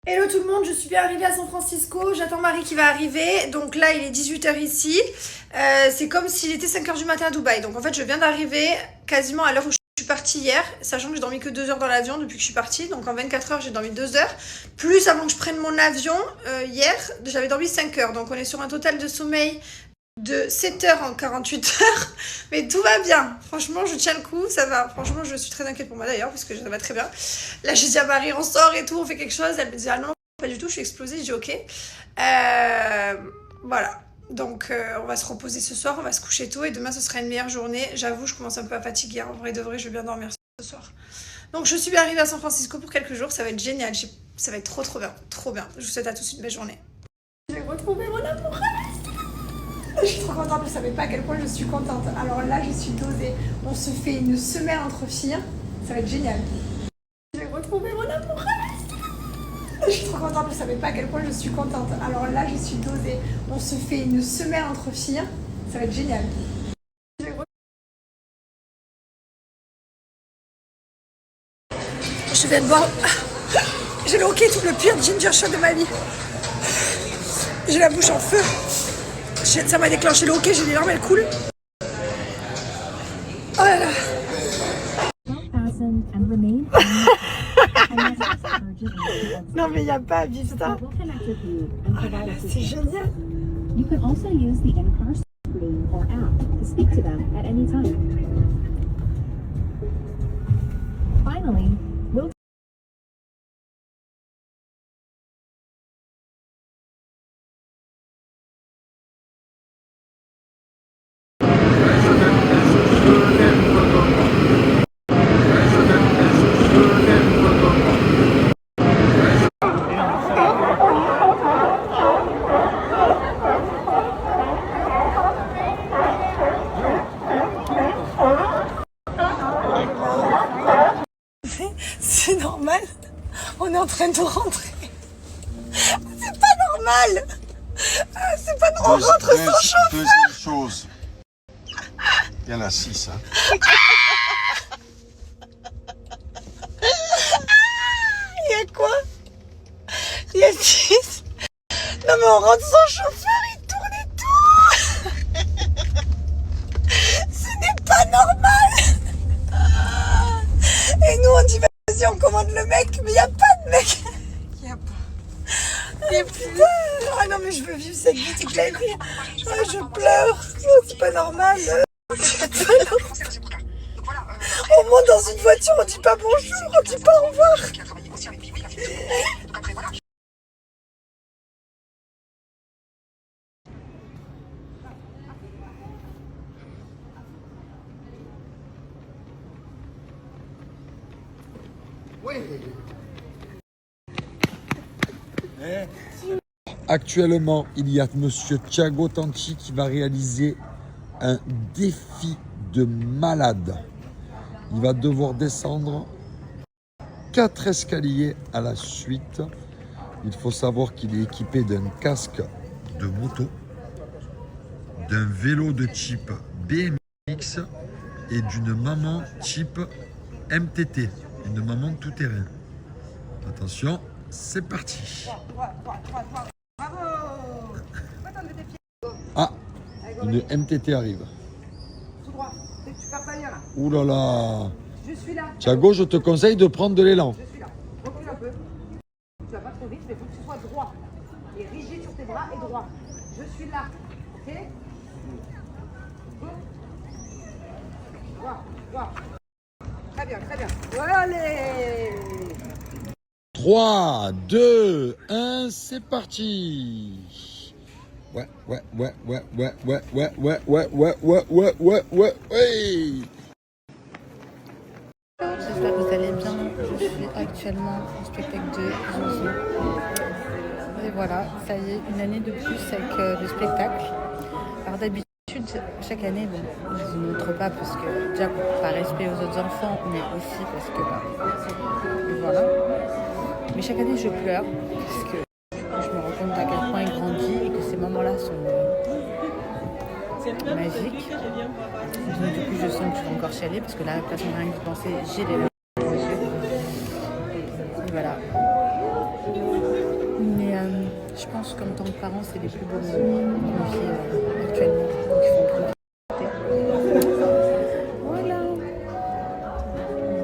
Hello tout le monde, je suis bien arrivée à San Francisco, j'attends Marie qui va arriver, donc là il est 18h ici, c'est comme s'il était 5h du matin à Dubaï, donc en fait je viens d'arriver quasiment à l'heure où je suis partie hier, sachant que j'ai dormi que 2 heures dans l'avion depuis que je suis partie, donc en 24 heures j'ai dormi 2 heures, plus avant que je prenne mon avion, hier j'avais dormi 5 heures, donc on est sur un total de sommeil de 7 heures en 48 heures, mais tout va bien. Franchement, je tiens le coup, ça va. Franchement, je suis très inquiète pour moi d'ailleurs, parce que ça va très bien. Là, j'ai dit à Marie, on sort et tout, on fait quelque chose. Elle me dit, ah non, pas du tout, je suis explosée. Je dis, ok. Voilà. Donc, on va se reposer ce soir, on va se coucher tôt, et demain, ce sera une meilleure journée. J'avoue, je commence un peu à fatiguer. En vrai de vrai, je vais bien dormir ce soir. Donc, je suis bien arrivée à San Francisco pour quelques jours. Ça va être génial. Ça va être trop, trop bien. Trop bien. Je vous souhaite à tous une belle journée. Je vais retrouver mon amour. Je suis trop contente, vous savez pas à quel point je suis contente. Alors là, je suis dosée. On se fait une semaine entre filles. Ça va être génial. Je vais retrouver mon amour. Je suis trop contente, vous savez pas à quel point je suis contente. Alors là, je suis dosée. On se fait une semaine entre filles. Ça va être génial. Je viens de boire. J'ai le hockey, tout le pire ginger shot de ma vie. J'ai la bouche en feu. Ça m'a déclenché le hockey, j'ai des larmes, elles coulent. Oh là là. Non mais il n'y a pas à vivre ça. Oh là là, c'est génial. You can also use the in-car screen or app to speak to them at any time. Finally, we'll C'est normal. On est en train de rentrer. C'est pas normal. C'est pas normal. On rentre sans chauffeur. Deuxième chose. Il y en a 6. Hein. Il y a quoi? Il y a 6. Non mais on rentre sans chauffeur, il tourne et tout. Ce n'est pas normal. Et nous on dit vas-y on commande le mec, mais il n'y a pas de mec. Il n'y a pas. Et putain. Ah non mais je veux vivre cette vie toute la vie. Ah, je pleure. Oh, c'est pas normal. On monte dans une voiture, on dit pas bonjour, on dit pas au revoir. Actuellement, il y a monsieur Thiago Tanti qui va réaliser un défi de malade. Il va devoir descendre 4 escaliers à la suite. Il faut savoir qu'il est équipé d'un casque de moto, d'un vélo de type BMX et d'une maman type MTT, une maman tout-terrain. Attention, c'est parti. Ah, une MTT arrive. Tout droit, dès que tu pars pas bien là. Ouh là là. Je suis là. Thiago, je te conseille de prendre de l'élan. Je suis là. Recule un peu. Tu vas pas trop vite, mais il faut que tu sois droit. Et rigide sur tes bras et droit. Je suis là. Ok? Go. Droit. Très bien, très bien. Allez! 3, 2, 1, c'est parti. Ouais. J'espère que vous allez bien. Je suis actuellement au spectacle de Zouzou. Et voilà, ça y est, une année de plus avec le spectacle. Alors d'habitude, chaque année, bon, je ne vous montre pas parce que déjà par respect aux autres enfants, mais aussi parce que voilà. Mais chaque année, je pleure parce que je me rends compte à quel point il grandit et que ces moments-là sont magiques. Donc, du coup, je sens que je vais encore chialer parce que là, de toute façon, rien que de penser, j'ai les larmes aux yeux. Et voilà. je pense, comme tant de parents, c'est les plus beaux moments qu'on vit actuellement. Donc il faut en profiter. Voilà.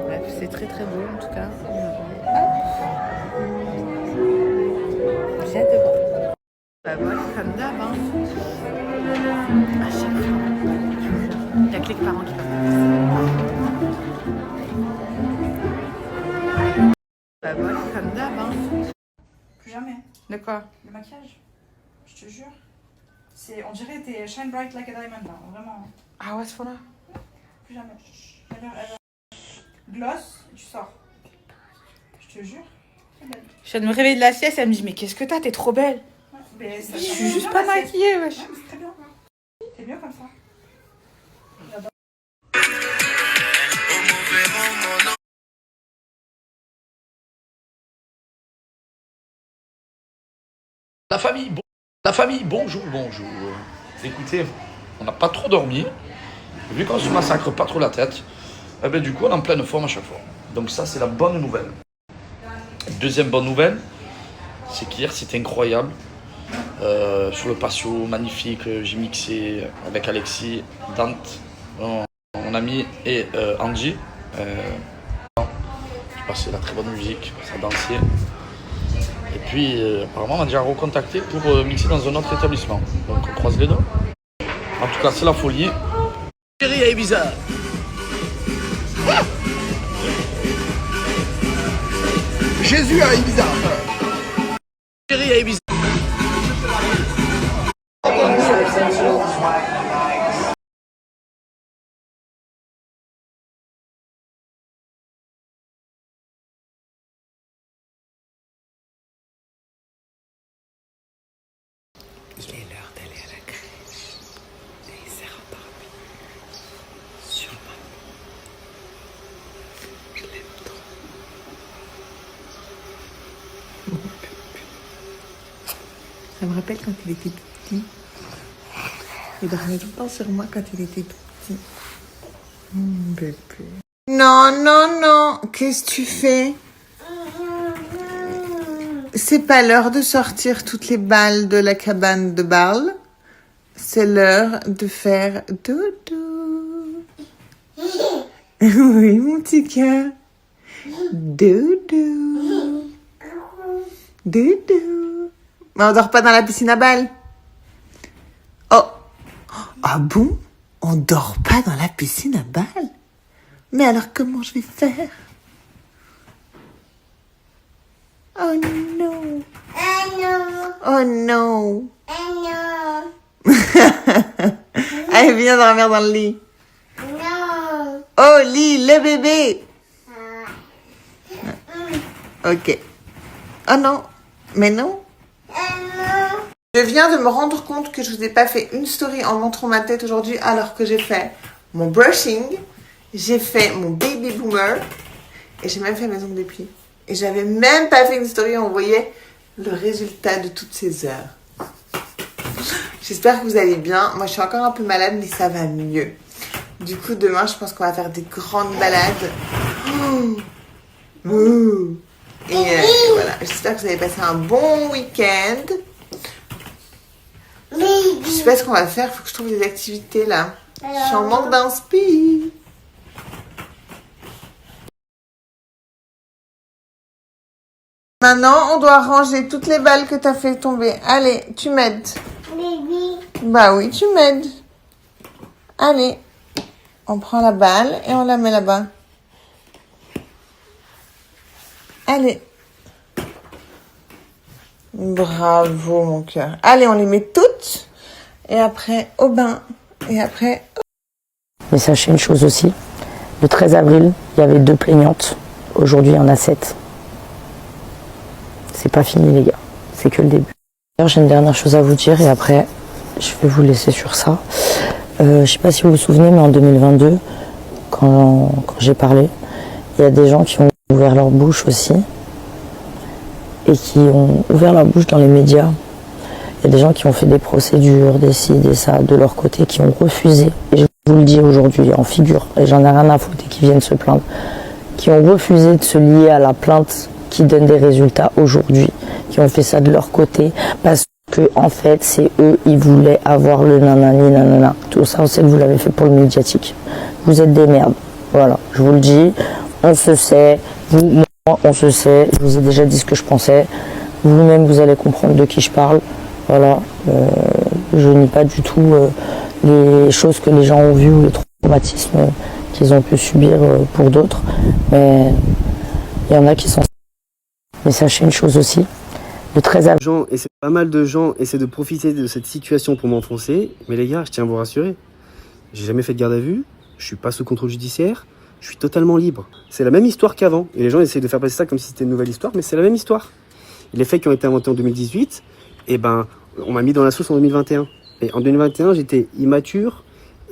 Bref, c'est très très beau en tout cas. J'ai hâte de voir. Bah voilà, comme d'hab, hein. À chaque fois. Il n'y a que les parents qui peuvent faire ça. Bah voilà, comme d'hab, hein. Plus jamais. De quoi? Le maquillage, je te jure. On dirait que t'es shine bright like a diamond là, vraiment. Ah ouais, ce fois-là. Plus jamais. Gloss, tu sors. Je te jure. Je viens de me réveiller de la sieste, elle me dit mais qu'est-ce que t'as, t'es trop belle. Mais Je suis juste pas maquillée, wesh. Ouais, c'est très bien. T'es mieux comme ça. La famille, bonjour. Écoutez, on n'a pas trop dormi. Vu qu'on se massacre pas trop la tête, eh ben, du coup, on est en pleine forme à chaque fois. Donc ça, c'est la bonne nouvelle. Deuxième bonne nouvelle, c'est qu'hier, c'était incroyable. Sur le patio, magnifique, j'ai mixé avec Alexis, Dante, mon ami, et Angie. J'ai passé la très bonne musique, ça a dansé. Et puis, apparemment, on m'a déjà recontacté pour mixer dans un autre établissement. Donc, on croise les deux. En tout cas, c'est la folie. Chérie à Ibiza. Jésus à Ibiza. Chérie à Ibiza. Il est l'heure d'aller à la crèche. Et il s'est endormi sur moi. Je l'aime trop. Ça me rappelle quand il était tout petit. Il dormait tout le temps sur moi quand il était tout petit. Bébé. Non, qu'est-ce que tu fais? C'est pas l'heure de sortir toutes les balles de la cabane de bal. C'est l'heure de faire dodo. Oui, mon petit cœur. Dodo. Dodo. Mais on dort pas dans la piscine à balles. Oh. Ah bon? On dort pas dans la piscine à balles? Mais alors comment je vais faire? Oh non. Oh non. Allez, viens dormir dans le lit. Oh, lit, le bébé. Ok. Oh non. Mais non. Je viens de me rendre compte que je vous ai pas fait une story en montrant ma tête aujourd'hui alors que j'ai fait mon brushing, j'ai fait mon baby boomer et j'ai même fait mes ongles des pieds. Et j'avais même pas fait une story où on voyait le résultat de toutes ces heures. J'espère que vous allez bien. Moi, je suis encore un peu malade, mais ça va mieux. Du coup, demain, je pense qu'on va faire des grandes balades. Et voilà, j'espère que vous avez passé un bon week-end. Je sais pas ce qu'on va faire, il faut que je trouve des activités là. Je suis en manque d'inspi. Maintenant, on doit ranger toutes les balles que t'as fait tomber. Allez, tu m'aides. Bah oui, tu m'aides. Allez, on prend la balle et on la met là-bas. Allez. Bravo, mon cœur. Allez, on les met toutes. Et après, au bain. Et après... Mais sachez une chose aussi. Le 13 avril, il y avait 2 plaignantes. Aujourd'hui, il y en a 7. C'est pas fini, les gars. C'est que le début. D'ailleurs, j'ai une dernière chose à vous dire et après, je vais vous laisser sur ça. Je sais pas si vous vous souvenez, mais en 2022, quand j'ai parlé, il y a des gens qui ont ouvert leur bouche aussi et qui ont ouvert leur bouche dans les médias. Il y a des gens qui ont fait des procédures, des ci, des ça, de leur côté, qui ont refusé. Et je vous le dis aujourd'hui, en figure, et j'en ai rien à foutre et qui viennent se plaindre, qui ont refusé de se lier à la plainte qui donnent des résultats aujourd'hui, qui ont fait ça de leur côté, parce que en fait, c'est eux, ils voulaient avoir le nanani nanana. Tout ça, on sait que vous l'avez fait pour le médiatique. Vous êtes des merdes. Voilà, je vous le dis, on se sait, vous, moi, on se sait, je vous ai déjà dit ce que je pensais. Vous-même, vous allez comprendre de qui je parle. Voilà, je nie pas du tout les choses que les gens ont vues ou les traumatismes qu'ils ont pu subir pour d'autres. Mais il y en a qui sont... Mais sachez une chose aussi, le 13 avril... Pas mal de gens essaient de profiter de cette situation pour m'enfoncer. Mais les gars, je tiens à vous rassurer. J'ai jamais fait de garde à vue, je suis pas sous contrôle judiciaire, je suis totalement libre. C'est la même histoire qu'avant. Et les gens essaient de faire passer ça comme si c'était une nouvelle histoire, mais c'est la même histoire. Les faits qui ont été inventés en 2018, eh ben, on m'a mis dans la sauce en 2021. Et en 2021, j'étais immature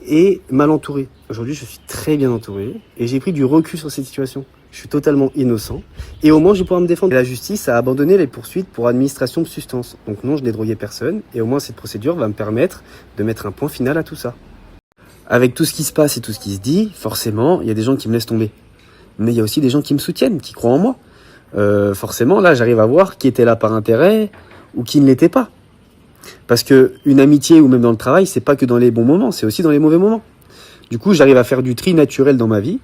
et mal entouré. Aujourd'hui, je suis très bien entouré et j'ai pris du recul sur cette situation. Je suis totalement innocent et au moins, je vais pouvoir me défendre. Et la justice a abandonné les poursuites pour administration de substance. Donc non, je n'ai drogué personne et au moins, cette procédure va me permettre de mettre un point final à tout ça. Avec tout ce qui se passe et tout ce qui se dit, forcément, il y a des gens qui me laissent tomber. Mais il y a aussi des gens qui me soutiennent, qui croient en moi. Forcément, là, j'arrive à voir qui était là par intérêt ou qui ne l'était pas. Parce que une amitié ou même dans le travail, c'est pas que dans les bons moments, c'est aussi dans les mauvais moments. Du coup, j'arrive à faire du tri naturel dans ma vie.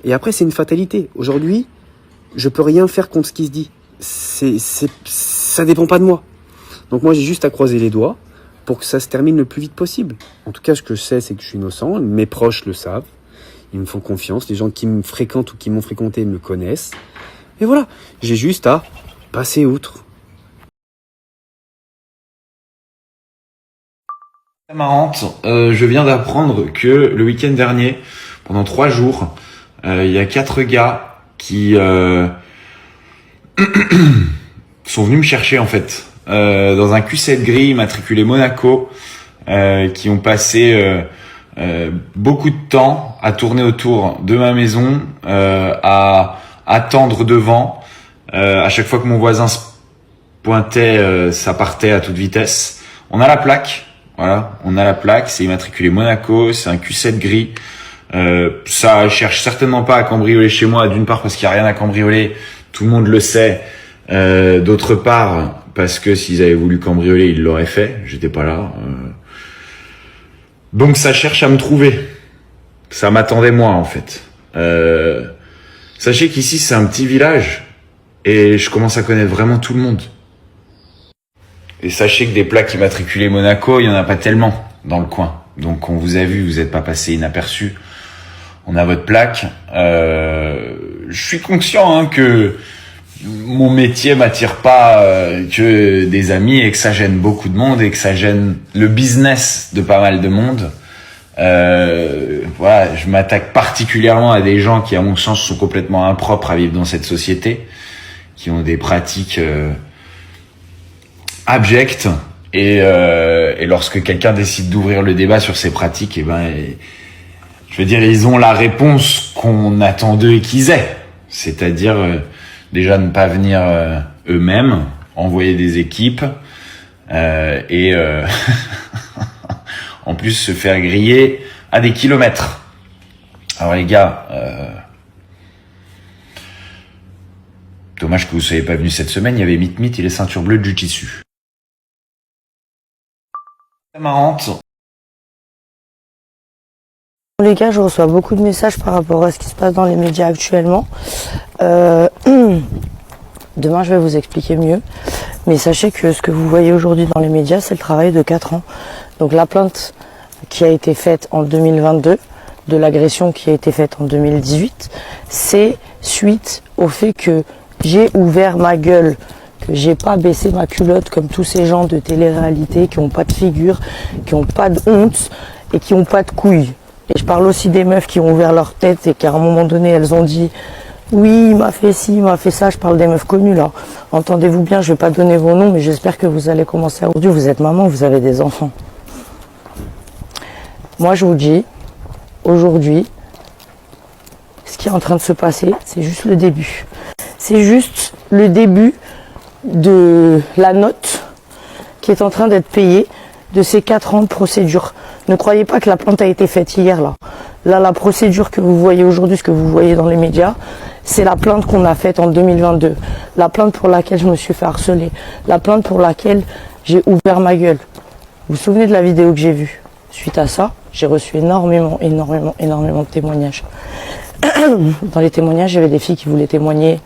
Et après, c'est une fatalité. Aujourd'hui, je peux rien faire contre ce qui se dit. Ça dépend pas de moi. Donc moi, j'ai juste à croiser les doigts pour que ça se termine le plus vite possible. En tout cas, ce que je sais, c'est que je suis innocent. Mes proches le savent. Ils me font confiance. Les gens qui me fréquentent ou qui m'ont fréquenté me connaissent. Et voilà, j'ai juste à passer outre. Marrante, je viens d'apprendre que le week-end dernier, pendant 3 jours, il y a 4 gars qui sont venus me chercher en fait, dans un Q7 gris immatriculé Monaco, qui ont passé beaucoup de temps à tourner autour de ma maison, à attendre devant. À chaque fois que mon voisin se pointait, ça partait à toute vitesse. On a la plaque. Voilà, on a la plaque, c'est immatriculé Monaco, c'est un Q7 gris. Ça cherche certainement pas à cambrioler chez moi, d'une part parce qu'il n'y a rien à cambrioler, tout le monde le sait. D'autre part, parce que s'ils avaient voulu cambrioler, ils l'auraient fait, j'étais pas là. Donc ça cherche à me trouver. Ça m'attendait moi en fait. Sachez qu'ici c'est un petit village et je commence à connaître vraiment tout le monde. Et sachez que des plaques immatriculées Monaco, il y en a pas tellement dans le coin. Donc on vous a vu, vous n'êtes pas passé inaperçu. On a votre plaque. Je suis conscient que mon métier m'attire pas que des amis et que ça gêne beaucoup de monde et que ça gêne le business de pas mal de monde. Voilà, je m'attaque particulièrement à des gens qui, à mon sens, sont complètement impropres à vivre dans cette société, qui ont des pratiques abjectes. Et lorsque quelqu'un décide d'ouvrir le débat sur ces pratiques, je veux dire, ils ont la réponse qu'on attend d'eux et qu'ils aient. C'est-à-dire, déjà ne pas venir eux-mêmes, envoyer des équipes, et en plus se faire griller à des kilomètres. Alors les gars, dommage que vous ne soyez pas venus cette semaine, il y avait Mit et les ceintures bleues de Jiu-Jitsu. C'est marrante. Les gars, je reçois beaucoup de messages par rapport à ce qui se passe dans les médias actuellement. Demain, je vais vous expliquer mieux. Mais sachez que ce que vous voyez aujourd'hui dans les médias, c'est le travail de 4 ans. Donc la plainte qui a été faite en 2022, de l'agression qui a été faite en 2018, c'est suite au fait que j'ai ouvert ma gueule, que j'ai pas baissé ma culotte comme tous ces gens de télé-réalité qui ont pas de figure, qui ont pas de honte et qui ont pas de couilles. Et je parle aussi des meufs qui ont ouvert leur tête et qu'à un moment donné, elles ont dit « Oui, il m'a fait ci, il m'a fait ça ». Je parle des meufs connues, là. Entendez-vous bien, je vais pas donner vos noms, mais j'espère que vous allez commencer à... Aujourd'hui, vous êtes maman, vous avez des enfants. Moi, je vous dis, aujourd'hui, ce qui est en train de se passer, c'est juste le début. C'est juste le début de la note qui est en train d'être payée de ces 4 ans de procédure. Ne croyez pas que la plainte a été faite hier, là. Là, la procédure que vous voyez aujourd'hui, ce que vous voyez dans les médias, c'est la plainte qu'on a faite en 2022. La plainte pour laquelle je me suis fait harceler. La plainte pour laquelle j'ai ouvert ma gueule. Vous vous souvenez de la vidéo que j'ai vue? Suite à ça, j'ai reçu énormément de témoignages. Dans les témoignages, il y avait des filles qui voulaient témoigner,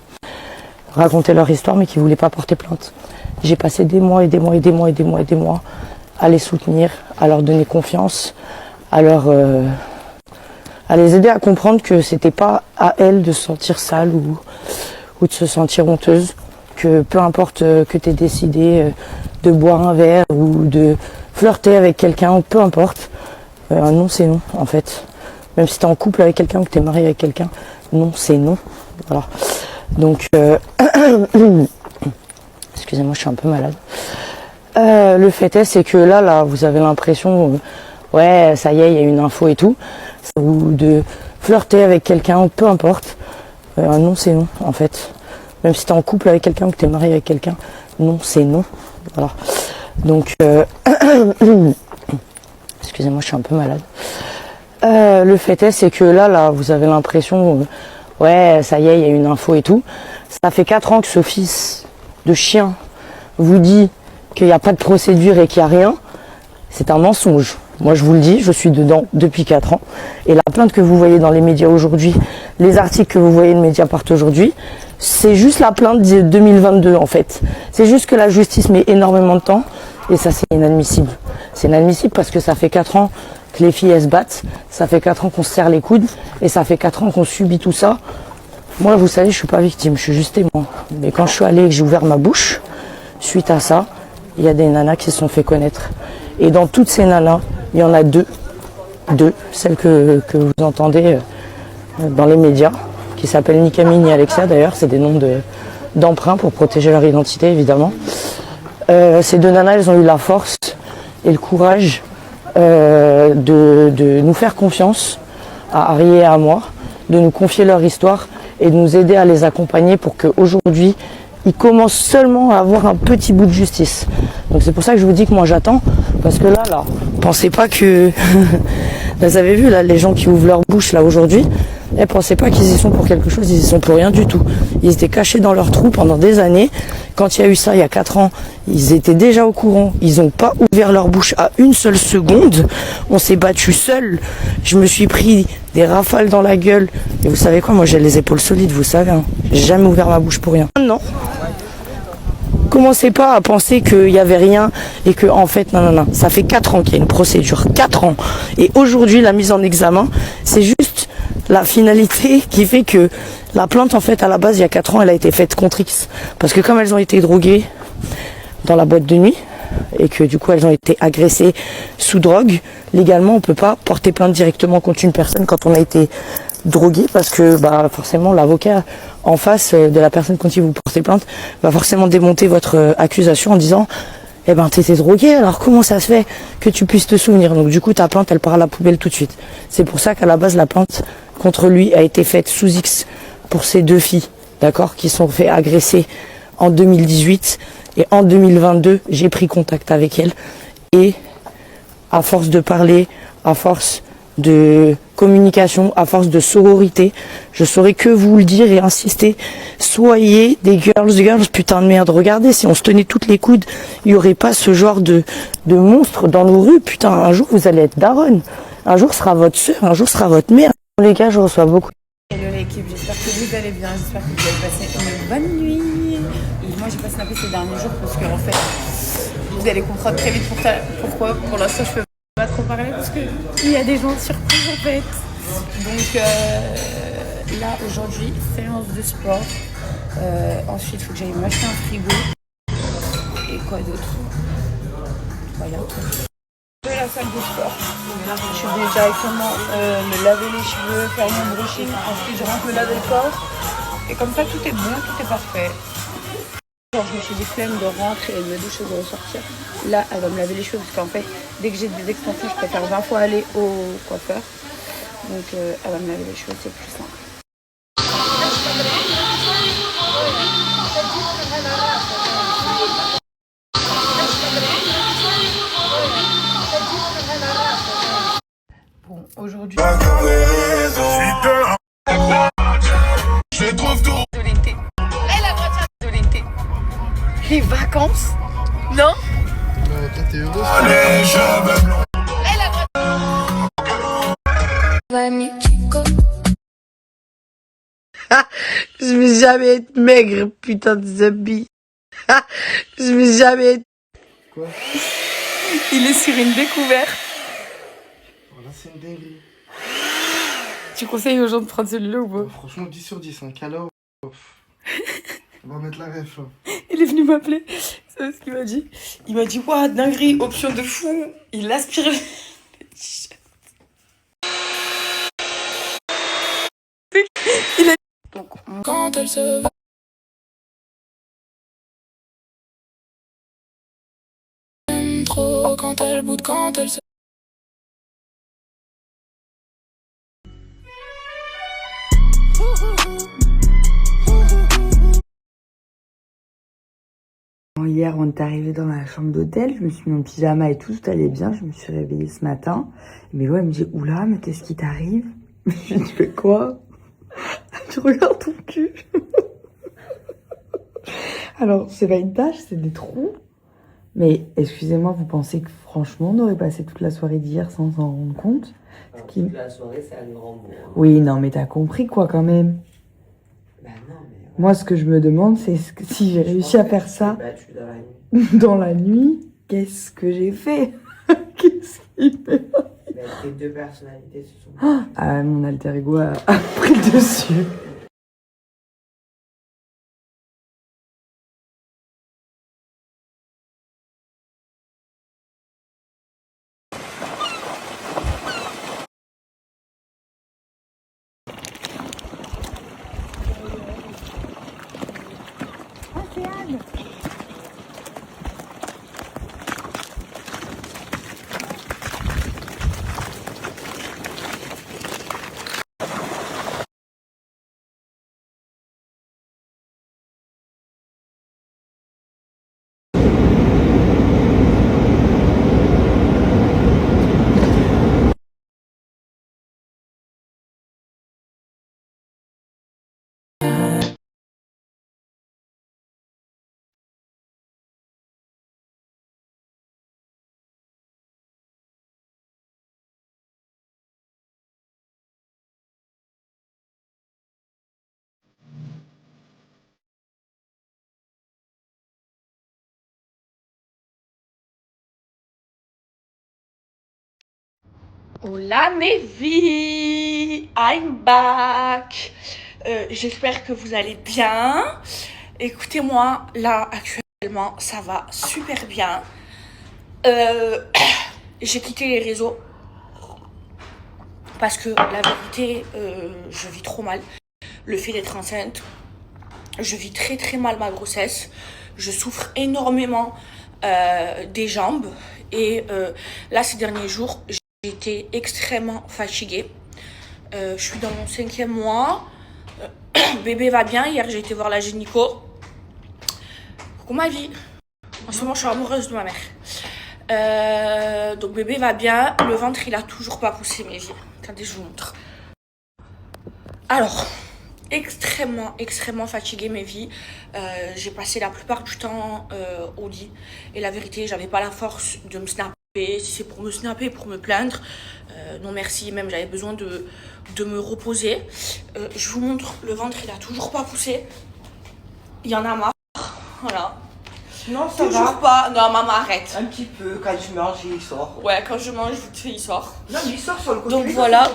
raconter leur histoire, mais qui ne voulaient pas porter plainte. J'ai passé des mois à les soutenir, à leur donner confiance, à les aider à comprendre que c'était pas à elles de se sentir sale ou de se sentir honteuse, que peu importe que tu aies décidé de boire un verre ou de flirter avec quelqu'un, ou peu importe, un non c'est non en fait. Même si tu es en couple avec quelqu'un ou que tu es marié avec quelqu'un, non c'est non. Voilà. Donc, excusez-moi, je suis un peu malade. Le fait est, c'est que là, vous avez l'impression, ouais, ça y est, il y a une info et tout, ou de flirter avec quelqu'un, ou peu importe. Un non, c'est non, en fait. Même si tu es en couple avec quelqu'un ou que tu es marié avec quelqu'un, non, c'est non. Voilà. Donc, excusez-moi, je suis un peu malade. Le fait est, c'est que là, vous avez l'impression, ouais, ça y est, il y a une info et tout. Ça fait 4 ans que ce fils de chien vous dit qu'il n'y a pas de procédure et qu'il n'y a rien. C'est un mensonge. Moi, je vous le dis, je suis dedans depuis 4 ans. Et la plainte que vous voyez dans les médias aujourd'hui, les articles que vous voyez de Mediapart aujourd'hui, c'est juste la plainte de 2022, en fait. C'est juste que la justice met énormément de temps. Et ça, c'est inadmissible. C'est inadmissible parce que ça fait 4 ans que les filles, elles se battent. Ça fait 4 ans qu'on se serre les coudes. Et ça fait 4 ans qu'on subit tout ça. Moi, vous savez, je suis pas victime, je suis juste témoin. Mais quand je suis allée et que j'ai ouvert ma bouche, suite à ça, il y a des nanas qui se sont fait connaître. Et dans toutes ces nanas, il y en a deux, celles que vous entendez dans les médias, qui s'appellent ni Camille ni Alexia d'ailleurs, c'est des noms d'emprunt pour protéger leur identité évidemment. Ces deux nanas, elles ont eu la force et le courage de nous faire confiance, à Harry et à moi, de nous confier leur histoire et de nous aider à les accompagner pour qu'aujourd'hui, ils commencent seulement à avoir un petit bout de justice. Donc c'est pour ça que je vous dis que moi j'attends, parce que là, pensez pas que... Vous avez vu là, les gens qui ouvrent leur bouche là aujourd'hui, pensez pas qu'ils y sont pour quelque chose, ils y sont pour rien du tout. Ils étaient cachés dans leur trou pendant des années. Quand il y a eu ça il y a 4 ans, ils étaient déjà au courant. Ils n'ont pas ouvert leur bouche à une seule seconde. On s'est battu seuls. Je me suis pris des rafales dans la gueule. Et vous savez quoi, moi j'ai les épaules solides, vous savez. Hein. J'ai jamais ouvert ma bouche pour rien. Non. Commencez pas à penser qu'il n'y avait rien et que en fait, non. Ça fait 4 ans qu'il y a une procédure. 4 ans. Et aujourd'hui, la mise en examen, c'est juste la finalité qui fait que la plainte, en fait, à la base, il y a 4 ans, elle a été faite contre X. Parce que comme elles ont été droguées dans la boîte de nuit et que du coup, elles ont été agressées sous drogue, légalement, on peut pas porter plainte directement contre une personne quand on a été drogué, parce que forcément l'avocat en face de la personne contre qui vous portez plainte va forcément démonter votre accusation en disant t'étais drogué, alors comment ça se fait que tu puisses te souvenir? Donc du coup ta plainte elle part à la poubelle tout de suite. C'est pour ça qu'à la base la plainte contre lui a été faite sous X pour ces 2 filles, d'accord, qui sont fait agresser en 2018, et en 2022 j'ai pris contact avec elles, et à force de parler, à force de communication, à force de sororité, je saurais que vous le dire et insister, soyez des girls, putain de merde, regardez, si on se tenait toutes les coudes, il n'y aurait pas ce genre de monstre dans nos rues, putain, un jour vous allez être daronne, un jour sera votre soeur, un jour sera votre mère. Dans les cas, je reçois beaucoup. Hello l'équipe, j'espère que vous allez bien, j'espère que vous avez passé une bonne nuit. Et moi j'ai pas snappé ces derniers jours parce que en fait, vous allez comprendre très vite pourquoi. Pour l'instant je peux pas trop parler parce qu'il y a des gens surpris en fait. Donc là aujourd'hui, séance de sport. Ensuite il faut que j'aille m'acheter un frigo. Et quoi d'autre? Voilà. De la salle de sport. Je suis venue directement me laver les cheveux, faire mon brushing. Ensuite je rentre me laver le corps. Et comme ça tout est bon, tout est parfait. Genre, je me suis dit flemme de rentrer et de me doucher et de ressortir. Là, elle va me laver les cheveux parce qu'en fait, dès que j'ai des extensions, je préfère 20 fois aller au coiffeur. Donc, elle va me laver les cheveux, c'est plus simple. Aujourd'hui. Je trouve tout de l'été. Et la voiture de l'été. Les vacances. Non? Toi, t'es heureuse? Allez, cheveux blonds. Et la Je vais jamais être maigre, putain de zombie. Je vais jamais être... Quoi? Il est sur une découverte. Voilà, c'est une dinguerie. Tu conseilles aux gens de prendre celui-là ou pas? Franchement, 10 sur 10, hein. Calo. On va mettre la ref, là. Il est venu m'appeler. C'est ce qu'il m'a dit. Il m'a dit, waouh, dinguerie, option de fou. Il aspire le t-shirt. Il a... Donc, quand elle se va. Trop, quand elle boude, quand elle se... Hier, on est arrivé dans la chambre d'hôtel, je me suis mis en pyjama et tout allait bien, je me suis réveillée ce matin. Mais ouais, elle me dit, oula, mais qu'est-ce qui t'arrive? Je lui dis, fais quoi? Tu regardes ton cul. Alors, c'est pas une tache, c'est des trous. Mais excusez-moi, vous pensez que franchement, on aurait passé toute la soirée d'hier sans s'en rendre compte? Alors, toute la soirée, c'est un grand mot. Hein. Oui, non, mais t'as compris quoi quand même? Bah non, mais... Ouais. Moi, ce que je me demande, c'est si j'ai réussi à faire ça dans la nuit. dans la nuit, qu'est-ce que j'ai fait? Qu'est-ce qui fait? Bah, tes deux personnalités se sont... Ah, mon alter ego a pris le dessus. Hola mes vies, I'm back. J'espère que vous allez bien. Écoutez-moi, là actuellement ça va super bien. J'ai quitté les réseaux parce que la vérité, je vis trop mal le fait d'être enceinte. Je vis très très mal ma grossesse. Je souffre énormément des jambes et là ces derniers jours j'ai été extrêmement fatiguée. Je suis dans mon 5e mois. Bébé va bien. Hier, j'ai été voir la gynéco. Coucou ma vie. En ce moment, je suis amoureuse de ma mère. Donc, bébé va bien. Le ventre, il a toujours pas poussé, mes vies. Attendez, je vous montre. Alors, extrêmement fatiguée, mes vies. J'ai passé la plupart du temps au lit. Et la vérité, j'avais pas la force de me snapper. Si c'est pour me snapper, pour me plaindre, non merci, même j'avais besoin de me reposer. Je vous montre, le ventre il a toujours pas poussé. Il y en a marre, voilà. Non, ça toujours va. pas, non maman arrête. Un petit peu, quand je mange, il sort. Ouais, quand je mange, vite fait il sort. Non, mais il sort sur le côté. Donc voilà.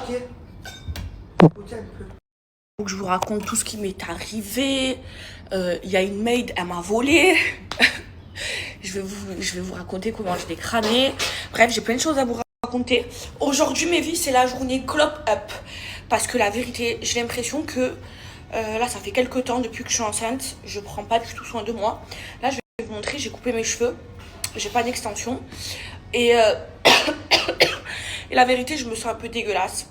Faut que je vous raconte tout ce qui m'est arrivé. Il y a une maid, elle m'a volé. Je vais vous raconter comment je l'ai cramé. Bref, j'ai plein de choses à vous raconter. Aujourd'hui, mes vies, c'est la journée clop up. Parce que la vérité, j'ai l'impression que là, ça fait quelques temps depuis que je suis enceinte. Je prends pas du tout soin de moi. Là, je vais vous montrer, j'ai coupé mes cheveux. J'ai pas d'extension. Et, et la vérité, je me sens un peu dégueulasse.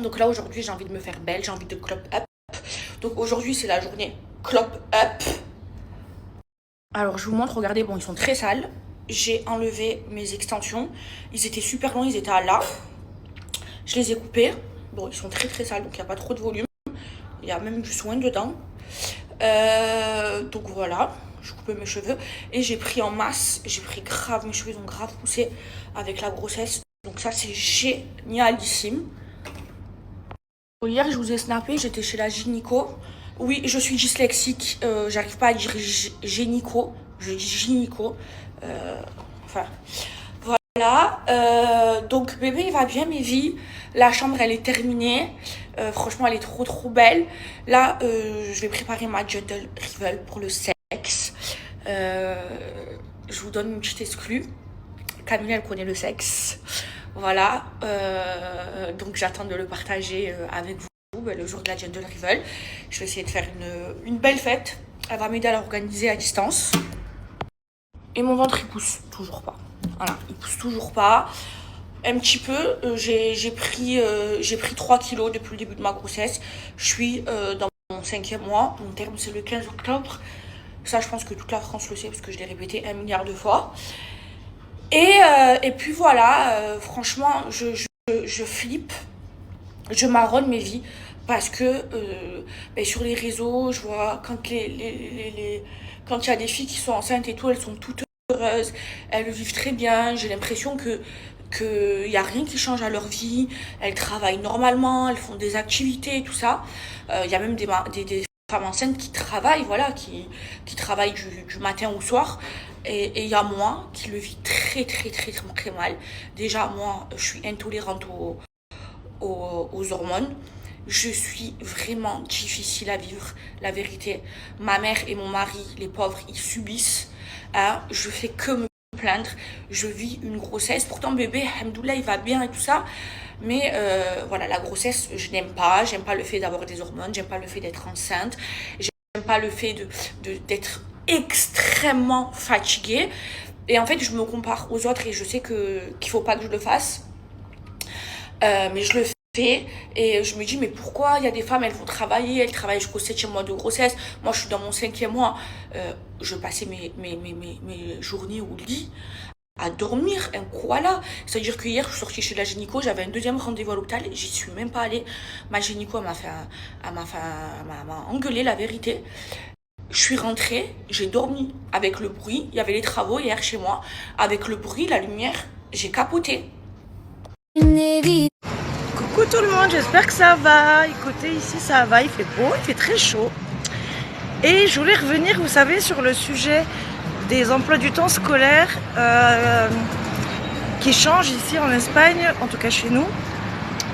Donc là, aujourd'hui, j'ai envie de me faire belle. J'ai envie de clop up. Donc aujourd'hui, c'est la journée clop up. Alors je vous montre, regardez, bon ils sont très sales. J'ai enlevé mes extensions. Ils étaient super longs, ils étaient à là. Je les ai coupés. Bon, ils sont très très sales, donc il n'y a pas trop de volume. Il y a même du soin dedans. Donc voilà, je coupais mes cheveux. Et j'ai pris en masse, j'ai pris grave, mes cheveux ont grave poussé avec la grossesse. Donc ça, c'est génialissime. Hier, je vous ai snappé, j'étais chez la gynéco. Oui, je suis dyslexique, j'arrive pas à dire gynéco, je dis gynéco. Enfin, voilà. Donc bébé, il va bien, mes vies. La chambre, elle est terminée. Franchement, elle est trop belle. Là, je vais préparer ma Gentle Rival pour le sexe. Je vous donne une petite exclue. Camille, elle connaît le sexe. Voilà. Donc, j'attends de le partager avec vous le jour de la Gentle Rival. Je vais essayer de faire une belle fête. Elle va m'aider à l'organiser à distance. Et mon ventre, il pousse toujours pas. Voilà, il pousse toujours pas. Un petit peu, j'ai pris 3 kilos depuis le début de ma grossesse. Je suis dans mon 5e mois. Mon terme, c'est le 15 octobre. Ça, je pense que toute la France le sait parce que je l'ai répété 1 milliard de fois. Et puis voilà, franchement, je flippe. Je marronne mes vies parce que sur les réseaux, je vois quand quand il y a des filles qui sont enceintes et tout, elles sont toutes heureuses. Elles vivent très bien. J'ai l'impression qu'il n'y a rien qui change à leur vie. Elles travaillent normalement, elles font des activités et tout ça. Il y a même des femmes enceintes qui travaillent, voilà, qui travaillent du matin au soir. Et il y a moi qui le vis très mal. Déjà, moi, je suis intolérante aux hormones. Je suis vraiment difficile à vivre, la vérité. Ma mère et mon mari, les pauvres, ils subissent. Je fais que me plaindre. Je vis une grossesse. Pourtant, bébé, alhamdoulilah, il va bien et tout ça. Mais voilà, la grossesse, je n'aime pas. J'aime pas le fait d'avoir des hormones. J'aime pas le fait d'être enceinte. J'aime pas le fait d'être extrêmement fatiguée. Et en fait, je me compare aux autres et je sais qu'il faut pas que je le fasse. Mais je le fais. Et je me dis, mais pourquoi il y a des femmes, elles vont travailler, elles travaillent jusqu'au 7e mois de grossesse. Moi, je suis dans mon 5e mois. Je passais mes journées au lit à dormir, un koala. C'est-à-dire que hier, je suis sortie chez la gynéco, j'avais un 2e rendez-vous à l'hôpital, j'y suis même pas allée. Ma gynéco, elle m'a engueulé, la vérité. Je suis rentrée, j'ai dormi avec le bruit. Il y avait les travaux hier chez moi. Avec le bruit, la lumière, j'ai capoté. Coucou tout le monde, j'espère que ça va. Écoutez, ici ça va, il fait beau, il fait très chaud. Et je voulais revenir, vous savez, sur le sujet des emplois du temps scolaires qui changent ici en Espagne, en tout cas chez nous,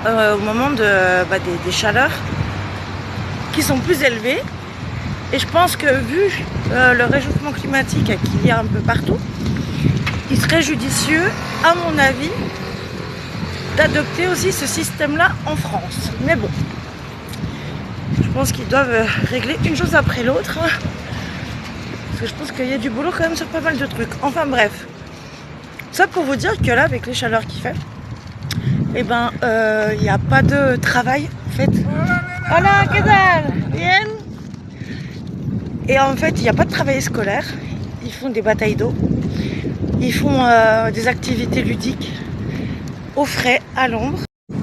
au moment des chaleurs qui sont plus élevées. Et je pense que vu le réchauffement climatique qu'il y a un peu partout, il serait judicieux, à mon avis, d'adopter aussi ce système-là en France. Mais bon, je pense qu'ils doivent régler une chose après l'autre. Parce que je pense qu'il y a du boulot quand même sur pas mal de trucs. Enfin bref. Ça pour vous dire que là, avec les chaleurs qu'il fait, il n'y a pas de travail en fait. Hola, ¿qué tal? Bien. Et en fait, il n'y a pas de travail scolaire. Ils font des batailles d'eau. Ils font des activités ludiques au frais, à l'ombre.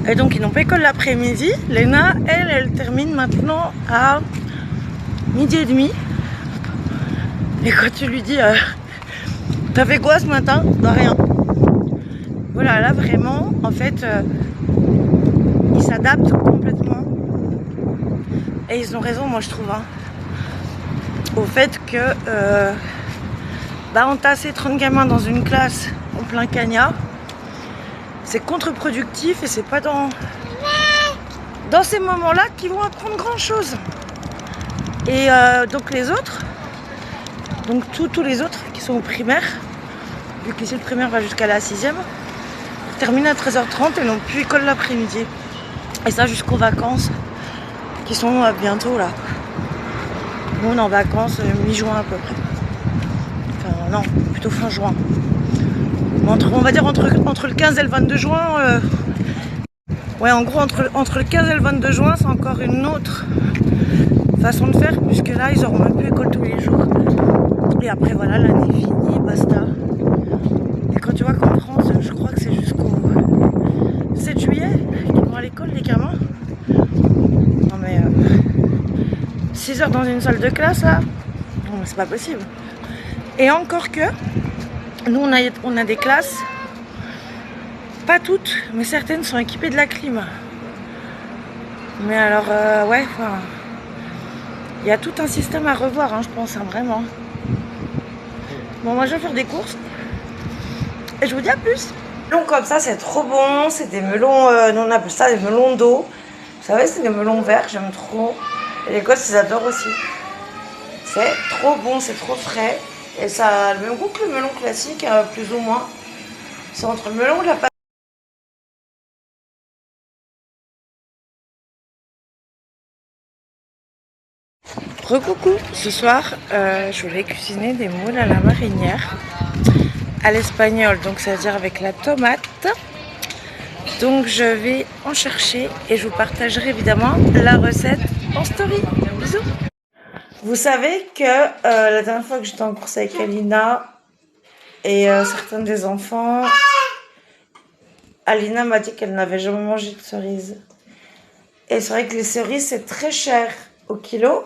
Et donc ils n'ont pas école l'après-midi. Léna, elle termine maintenant à 12h30. Et quand tu lui dis t'as fait quoi ce matin? Bah rien. Voilà, là vraiment, en fait, ils s'adaptent complètement. Et ils ont raison, moi je trouve, au fait que entasser 30 gamins dans une classe en plein cagnard, c'est contre-productif et c'est pas dans ces moments-là qu'ils vont apprendre grand-chose. Et donc les autres, tous les autres qui sont au primaire, vu que lycée de primaire va jusqu'à la 6e, terminent à 13h30 et n'ont plus école l'après-midi. Et ça jusqu'aux vacances qui sont bientôt là. Nous on est en vacances mi-juin à peu près. Enfin non, plutôt fin juin. On va dire entre le 15 et le 22 juin. Ouais, en gros, entre le 15 et le 22 juin, c'est encore une autre façon de faire, puisque là, ils auront même plus école tous les jours. Et après, voilà, l'année est finie, basta. Et quand tu vois qu'en France, je crois que c'est jusqu'au 7 juillet qu'ils heures dans une salle de classe là. Non, c'est pas possible. Et encore que, nous on a des classes, pas toutes, mais certaines sont équipées de la clim. Mais alors, ouais, enfin, il y a tout un système à revoir, hein, je pense, hein, vraiment. Bon, moi je vais faire des courses et je vous dis à plus. Melons comme ça, c'est trop bon. C'est des melons, nous on appelle ça des melons d'eau. Vous savez, c'est des melons verts, j'aime trop. Et les gosses, ils adorent aussi. C'est trop bon, c'est trop frais. Et ça a le même goût que le melon classique, plus ou moins. C'est entre le melon et la pâte. Recoucou, ce soir je voulais cuisiner des moules à la marinière à l'espagnol, donc ça veut dire avec la tomate. Donc je vais en chercher et je vous partagerai évidemment la recette en story. Bisous. Vous savez que la dernière fois que j'étais en course avec Alina et certains des enfants, Alina m'a dit qu'elle n'avait jamais mangé de cerises. Et c'est vrai que les cerises c'est très cher au kilo.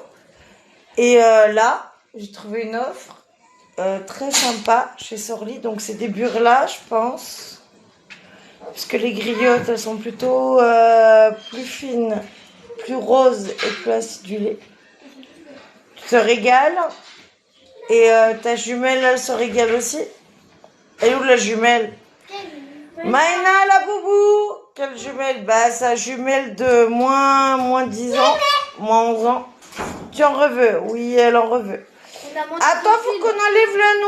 Et là, j'ai trouvé une offre très sympa chez Sorli. Donc c'est des burlas, je pense. Parce que les griottes, elles sont plutôt plus fines, plus roses et plus acidulées. Tu te régales. Et ta jumelle, elle se régale aussi. Elle est où la jumelle? Maïna, la boubou. Quelle jumelle? Bah sa jumelle de moins 10 ans, moins 11 ans. Tu en reveut? Oui, elle en reveut. Attends, faut qu'on enlève le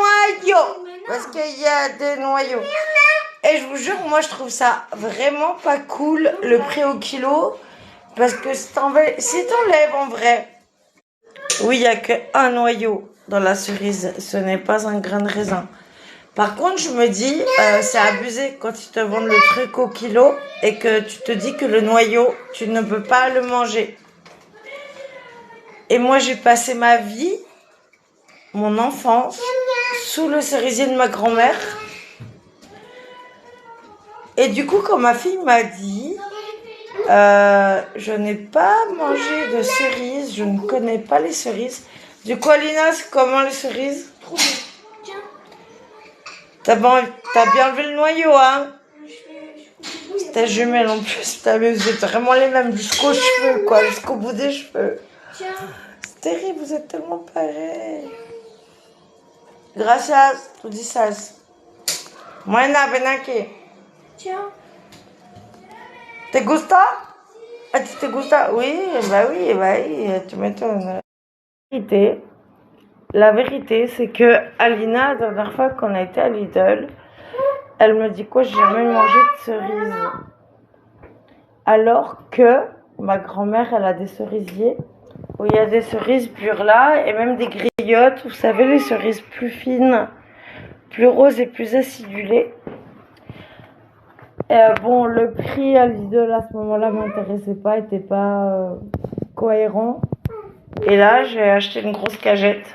noyau. Parce qu'il y a des noyaux. Et je vous jure, moi je trouve ça vraiment pas cool, le prix au kilo. Parce que si t'enlèves en vrai, oui, il n'y a qu'un noyau dans la cerise. Ce n'est pas un grain de raisin. Par contre, je me dis, c'est abusé quand ils te vendent le truc au kilo et que tu te dis que le noyau, tu ne peux pas le manger. Et moi, j'ai passé ma vie, mon enfance, sous le cerisier de ma grand-mère. Et du coup, quand ma fille m'a dit, je n'ai pas mangé de cerises, je ne connais pas les cerises. Du coup, Alina, c'est comment les cerises? Trop bien. Tiens. T'as bien enlevé le noyau, hein? C'est ta jumelle en plus. T'as vu, vous êtes vraiment les mêmes jusqu'aux cheveux, quoi, jusqu'au bout des cheveux. C'est terrible, vous êtes tellement pareils. Gracias, tu disas. Buena, ven aquí. Tiens. ¿Te gusta? ¿A ti te gusta? Oui, tu m'étonnes. La vérité, c'est que Alina, la dernière fois qu'on a été à Lidl, elle me dit quoi, j'ai jamais mangé de cerises. Alors que ma grand-mère, elle a des cerisiers où il y a des cerises burlas et même des griottes, vous savez, les cerises plus fines, plus roses et plus acidulées. Bon, le prix à Lidl à ce moment-là m'intéressait pas, était pas cohérent. Et là, j'ai acheté une grosse cagette.